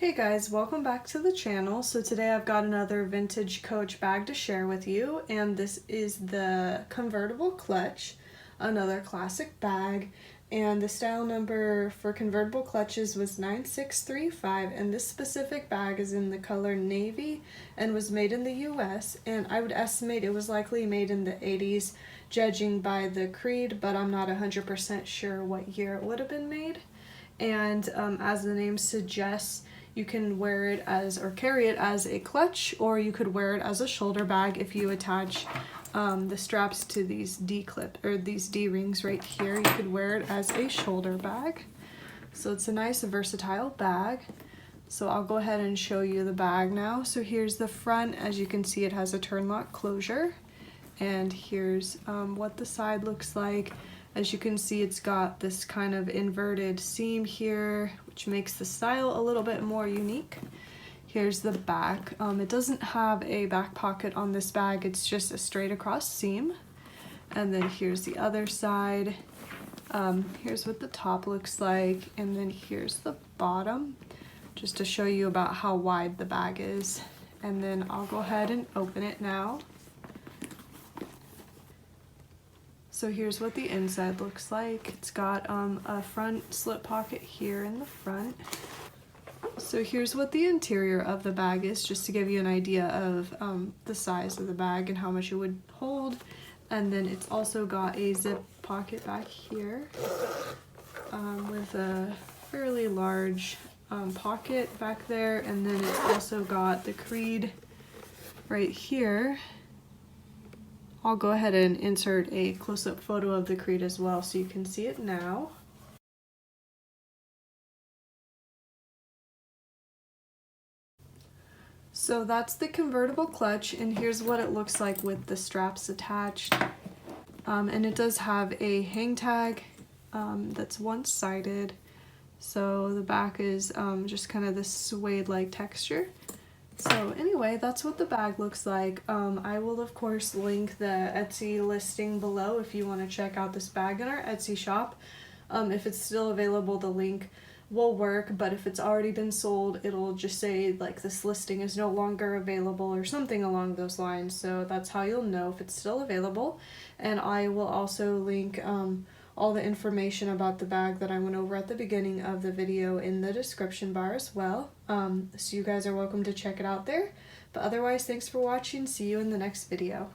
Hey guys, welcome back to the channel. So today I've got another vintage Coach bag to share with you, and this is the Convertible clutch, another classic bag, and the style number for convertible clutches was 9635, and this specific bag is in the color navy and was made in the US, and I would estimate it was likely made in the 80s judging by the creed, but I'm not 100% sure what year it would have been made. And as the name suggests, you can wear it as or carry it as a clutch, or you could wear it as a shoulder bag if you attach the straps to these D-clip or these D-rings right here. You could wear it as a shoulder bag. So it's a nice versatile bag. So I'll go ahead and show you the bag now. So here's the front. As you can see, it has a turn lock closure. And here's what the side looks like. As you can see, it's got this kind of inverted seam here, which makes the style a little bit more unique. Here's the back. It doesn't have a back pocket on this bag, it's just a straight across seam. And then here's the other side. Here's what the top looks like, and then here's the bottom, just to show you about how wide the bag is. And then I'll go ahead and open it now. So here's what the inside looks like. It's got a front slip pocket here in the front. So here's what the interior of the bag is, just to give you an idea of the size of the bag and how much it would hold. And then it's also got a zip pocket back here with a fairly large pocket back there. And then it's also got the creed right here. I'll go ahead and insert a close-up photo of the creed as well so you can see it now. So that's the convertible clutch, and here's what it looks like with the straps attached. And it does have a hang tag that's one-sided. So the back is just kind of this suede-like texture. So anyway, that's what the bag looks like. I will of course link the Etsy listing below if you want to check out this bag in our Etsy shop. If it's still available, the link will work, but if it's already been sold, it'll just say like this listing is no longer available or something along those lines. So that's how you'll know if it's still available. And I will also link all the information about the bag that I went over at the beginning of the video in the description bar as well. So you guys are welcome to check it out there. But otherwise, thanks for watching. See you in the next video.